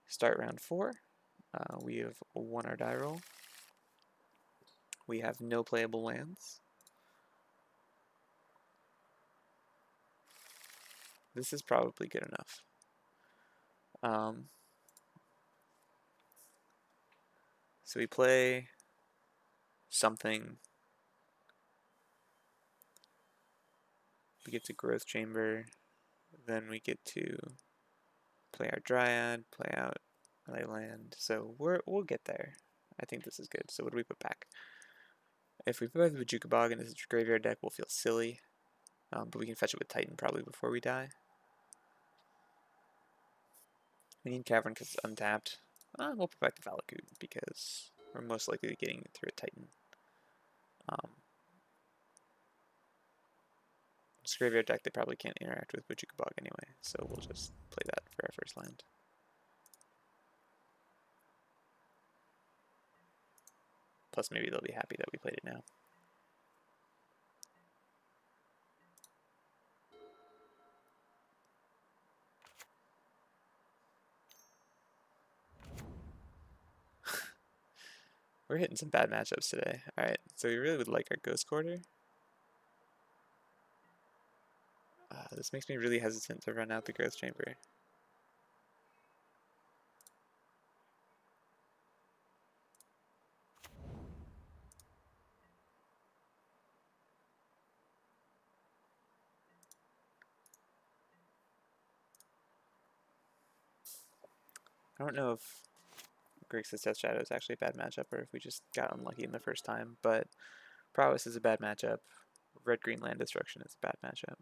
Start round 4. We have won our die roll. We have no playable lands. This is probably good enough. So we play something. We get to Growth Chamber. Then we get to play our Dryad, play out LA land. So we'll get there. I think this is good. So what do we put back? If we put the Bojuka Bog in this graveyard deck, we'll feel silly. But we can fetch it with Titan probably before we die. We need Cavern because it's untapped. We'll put back the Valakut because we're most likely getting it through a Titan. This graveyard deck, they probably can't interact with Bojuka Bog anyway, so we'll just play that for our first land. Plus, maybe they'll be happy that we played it now. We're hitting some bad matchups today. Alright, so we really would like our Ghost Quarter. This makes me really hesitant to run out the Growth Chamber. I don't know if Grixis Death Shadow is actually a bad matchup or if we just got unlucky in the first time, but Prowess is a bad matchup. Red-Green Land Destruction is a bad matchup.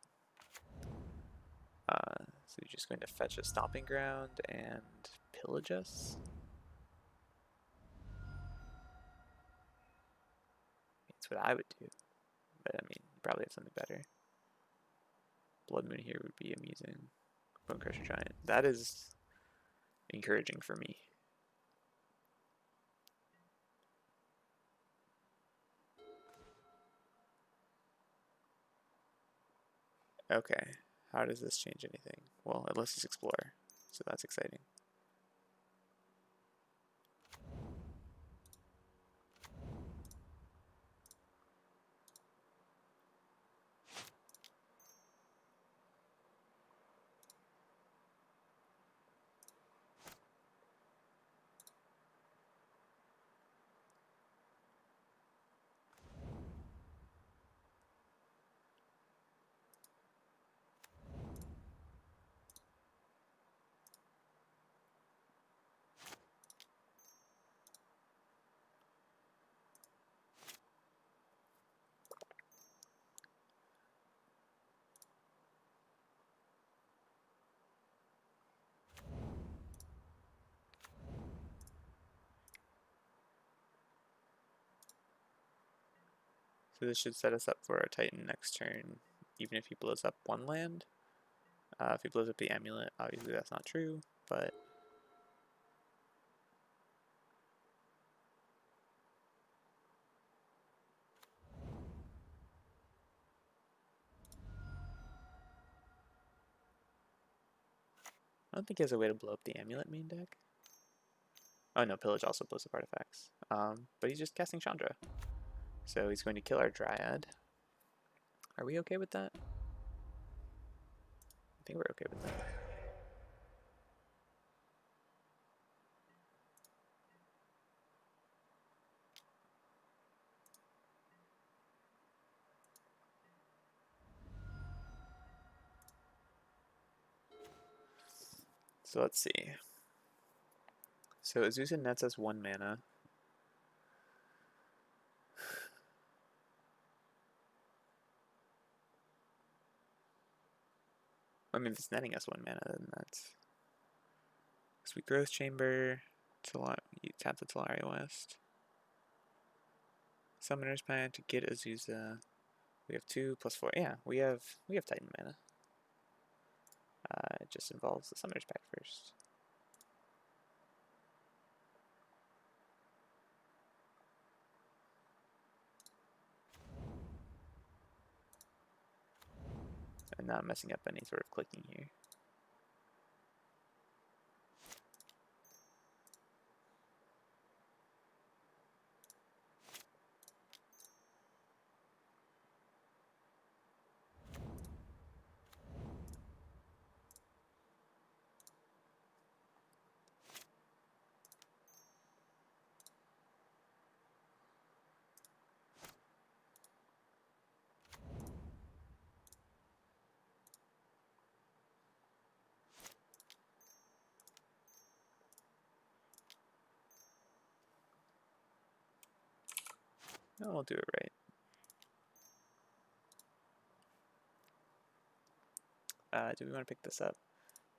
So you're just going to fetch a Stomping Ground and pillage us? That's what I would do, but I mean, you probably have something better. Blood Moon here would be amusing. Bone Crusher Giant. That is encouraging for me. Okay, how does this change anything? Well, it lets us explore, so that's exciting. So this should set us up for our Titan next turn, even if he blows up one land. If he blows up the Amulet, obviously that's not true, but I don't think he has a way to blow up the Amulet main deck. Oh no, Pillage also blows up artifacts. But he's just casting Chandra. So he's going to kill our Dryad. Are we okay with that? I think we're okay with that. So let's see. So Azusa nets us 1 mana. I mean, if it's netting us 1 mana, then that's... Sweet Growth Chamber, you tap the Talaria West. Summoner's Plan to get Azusa. We have 2 plus 4. Yeah, we have Titan mana. It just involves the Summoner's Pact first. And not messing up any sort of clicking here. No, we'll do it right. Do we want to pick this up?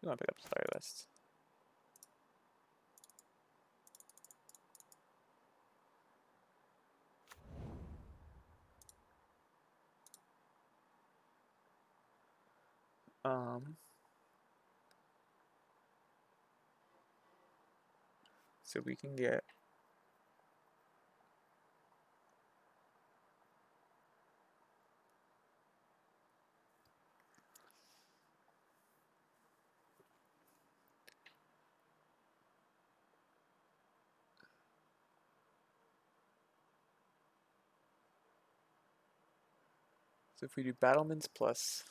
We want to pick up Solari West. So we can get so if we do Battlements plus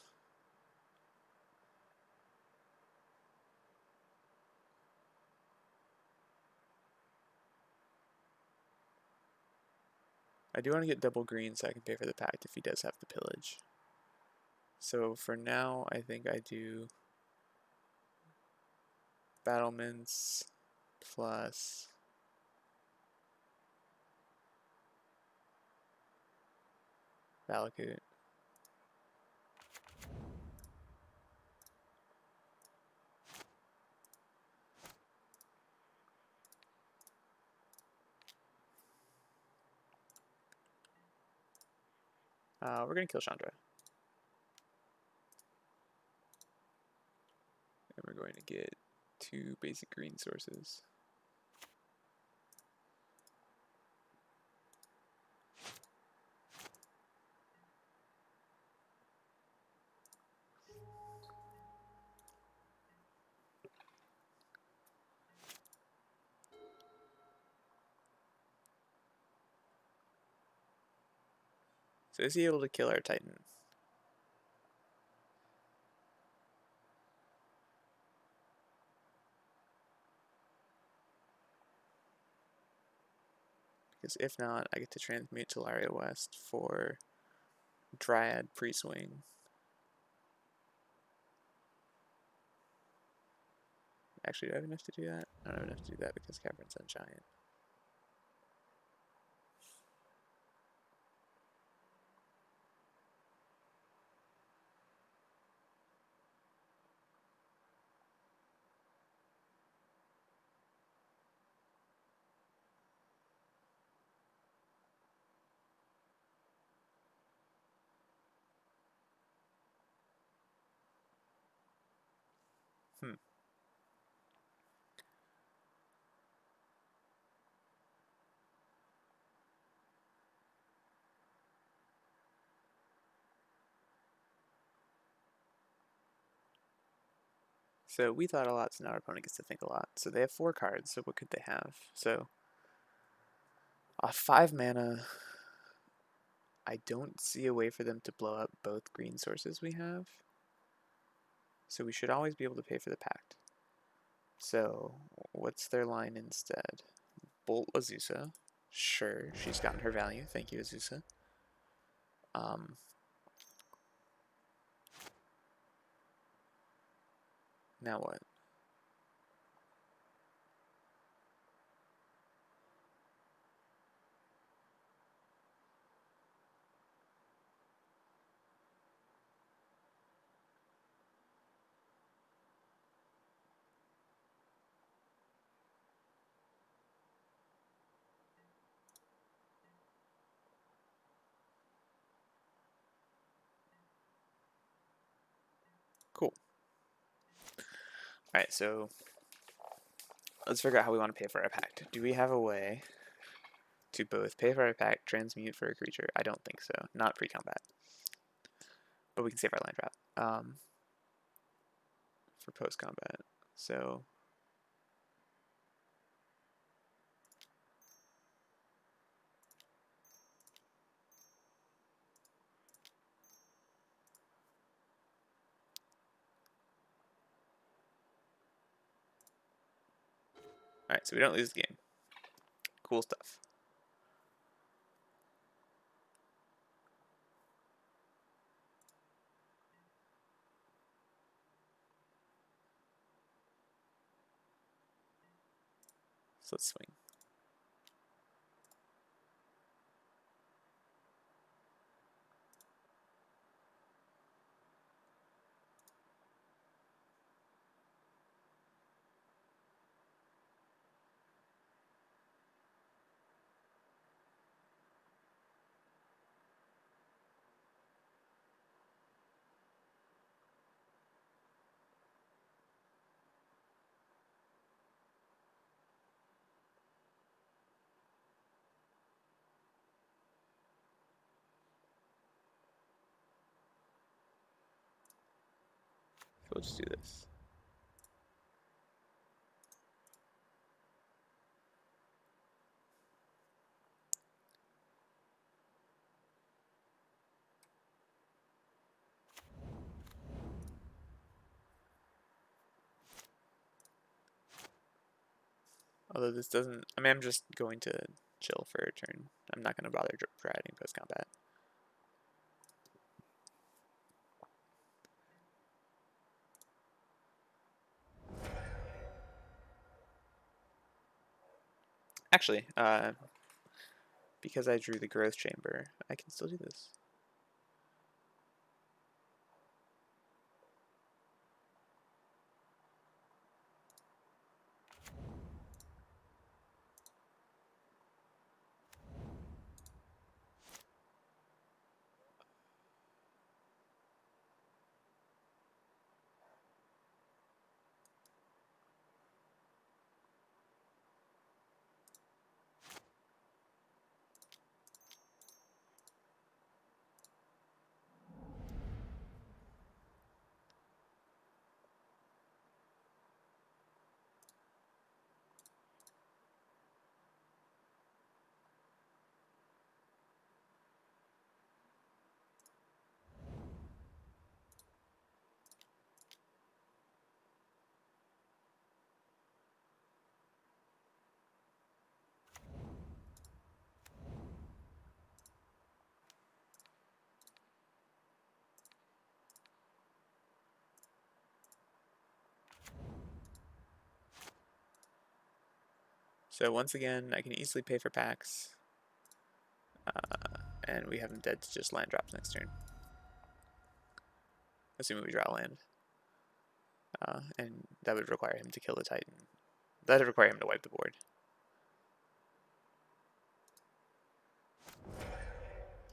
I do want to get double green so I can pay for the pact if he does have the pillage. So for now, I think I do Battlements plus Valakut. We're going to kill Chandra. And we're going to get 2 basic green sources. So is he able to kill our Titan? Because if not, I get to transmute to Laria West for Dryad pre-swing. Actually, do I have enough to do that? I don't have enough to do that because Cavern's a giant. So we thought a lot, so now our opponent gets to think a lot. So they have 4 cards, so what could they have? So, 5 mana, I don't see a way for them to blow up both green sources we have. So we should always be able to pay for the pact. So, what's their line instead? Bolt Azusa. Sure, she's gotten her value. Thank you, Azusa. Now what? Cool. Alright, so let's figure out how we want to pay for our pact. Do we have a way to both pay for our pact, transmute for a creature? I don't think so. Not pre-combat. But we can save our land drop for post-combat. So alright, so we don't lose the game. Cool stuff. So let's swing. we'll just do this. Although this doesn't, I mean, I'm just going to chill for a turn. I'm not going to bother dryading post-combat. Actually, because I drew the growth chamber, I can still do this. So once again, I can easily pay for packs. And we have him dead to just land drops next turn. Assuming we draw a land. And that would require him to kill the Titan. That would require him to wipe the board.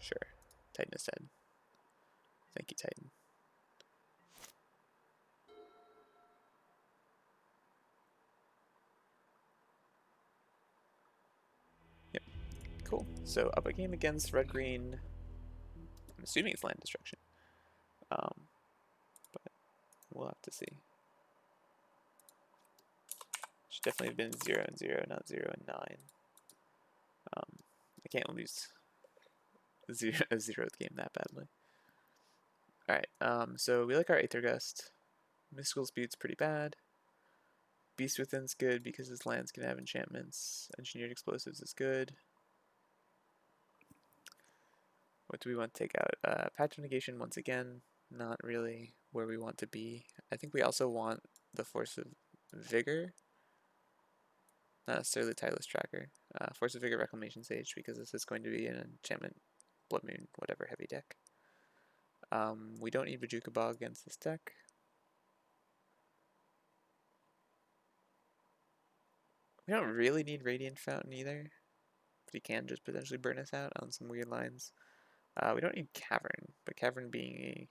Sure. Titan is dead. Thank you, Titan. Yep. Cool. So up a game against red-green. I'm assuming it's land destruction. But we'll have to see. Should definitely have been 0 and 0, not 0 and 9. I can't lose a 0th game that badly. Alright, so we like our Aether Gust. Mystical Speed's pretty bad. Beast Within's good because his lands can have enchantments. Engineered Explosives is good. What do we want to take out? Patch Negation, once again, not really where we want to be. I think we also want the Force of Vigor. Not necessarily Tireless Tracker. Force of Vigor, Reclamation Sage, because this is going to be an enchantment, Blood Moon, whatever heavy deck. We don't need Bajuka Bog against this deck. We don't really need Radiant Fountain either, but he can just potentially burn us out on some weird lines. We don't need Cavern, but Cavern being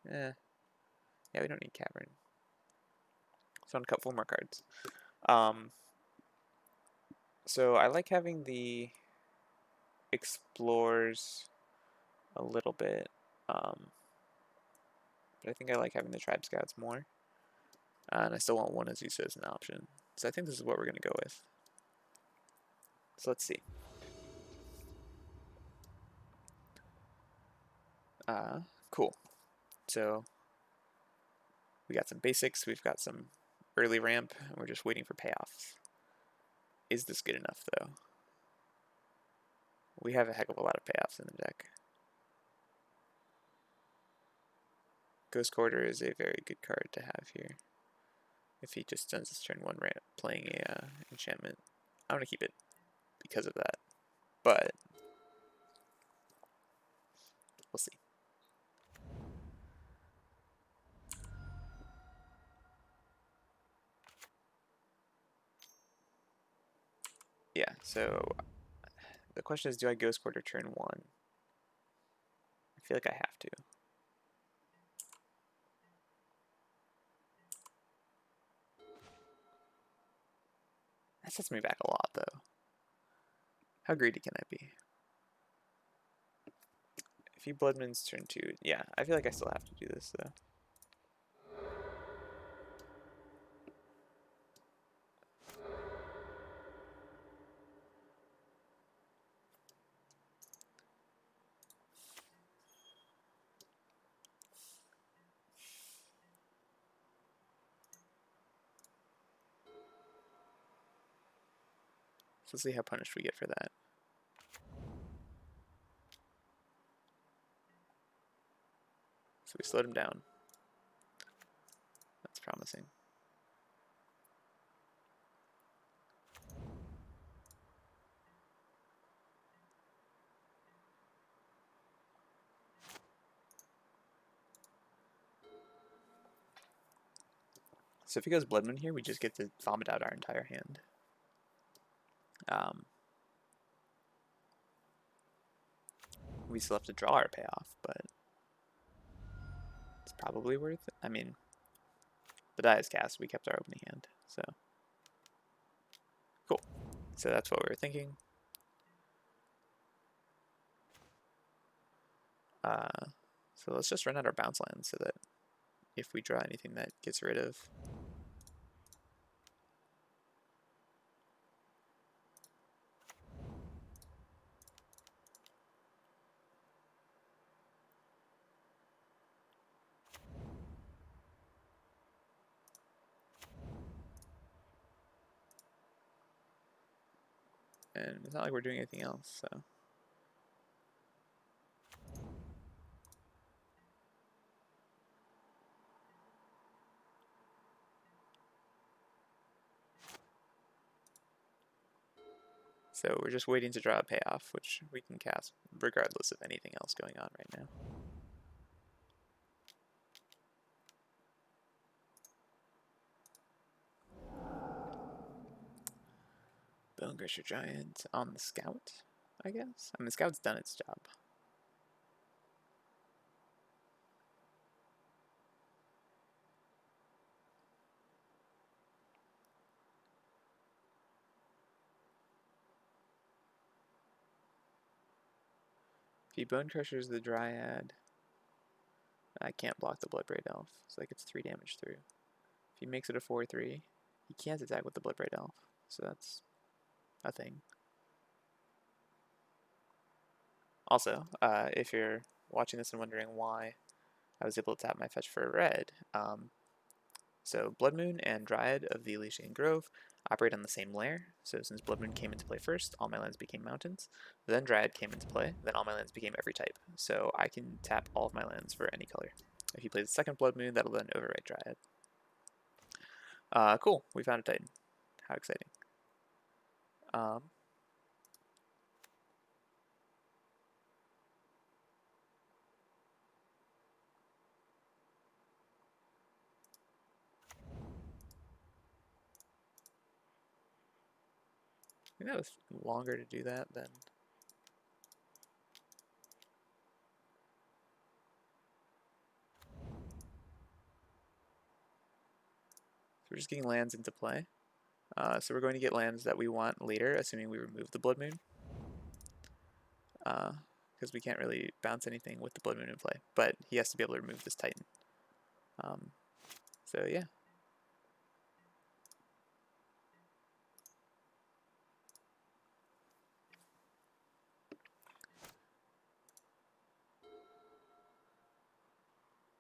a... yeah, we don't need Cavern. So I'm gonna cut 4 more cards. So I like having the Explores a little bit, but I think I like having the Tribe Scouts more. And I still want one Azusa as an option. So I think this is what we're gonna go with. So let's see. Cool. So we got some basics, we've got some early ramp, and we're just waiting for payoffs. Is this good enough, though? We have a heck of a lot of payoffs in the deck. Ghost Quarter is a very good card to have here. If he just spends his turn 1 ramp playing a enchantment, I'm going to keep it because of that. But we'll see. Yeah, so the question is, do I Ghost Quarter turn 1? I feel like I have to. That sets me back a lot, though. How greedy can I be? If he Blood Moons turn 2, yeah, I feel like I still have to do this, though. Let's see how punished we get for that. So we slowed him down. That's promising. So if he goes Blood Moon here, we just get to vomit out our entire hand. We still have to draw our payoff, but it's probably worth it. I mean, the die is cast. We kept our opening hand, so cool. So that's what we were thinking. So let's just run out our bounce lands so that if we draw anything that gets rid of. And it's not like we're doing anything else, so. So we're just waiting to draw a payoff, which we can cast regardless of anything else going on right now. Bone Crusher Giant on the Scout, I guess. I mean, the Scout's done its job. If he Bone Crushers the Dryad, I can't block the Bloodbraid Elf, so that gets 3 damage through. If he makes it a 4-3, he can't attack with the Bloodbraid Elf, so that's a thing. Also, if you're watching this and wondering why I was able to tap my fetch for a red, so Blood Moon and Dryad of the Elysian Grove operate on the same layer, so since Blood Moon came into play first, all my lands became mountains, then Dryad came into play, then all my lands became every type, so I can tap all of my lands for any color. If he plays the second Blood Moon, that'll then overwrite Dryad. Cool, we found a Titan. How exciting. I think that was longer to do that than... So we're just getting lands into play. So we're going to get lands that we want later, assuming we remove the Blood Moon. Because we can't really bounce anything with the Blood Moon in play. But he has to be able to remove this Titan. So yeah.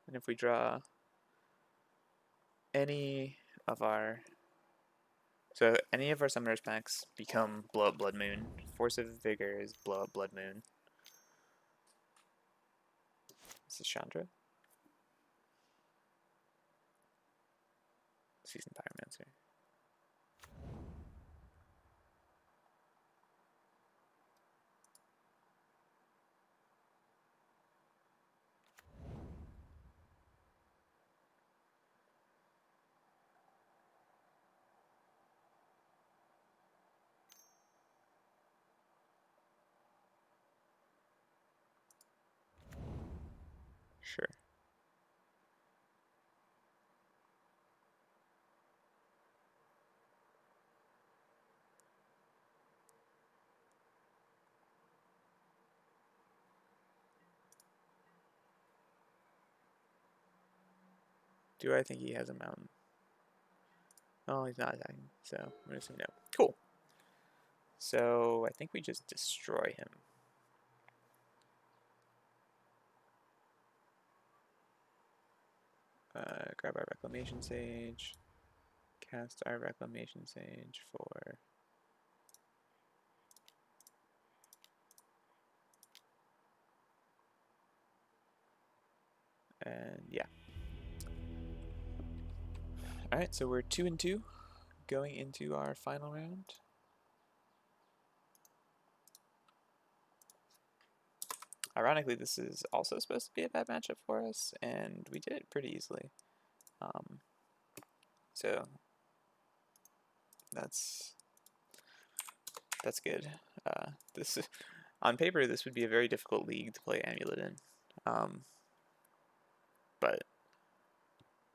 And if we draw any of our... So any of our Summoner's packs become Blow Up Blood Moon. Force of Vigor is Blow Up Blood Moon. This is Chandra. Seasoned Pyromancer. Sure. Do I think he has a mountain? Oh, he's not attacking, so I'm going to assume no. Cool. So I think we just destroy him. Grab our Reclamation Sage. Cast our Reclamation Sage for yeah. Alright, so we're 2-2 going into our final round. Ironically, this is also supposed to be a bad matchup for us, and we did it pretty easily. So that's good. This on paper, this would be a very difficult league to play Amulet in, but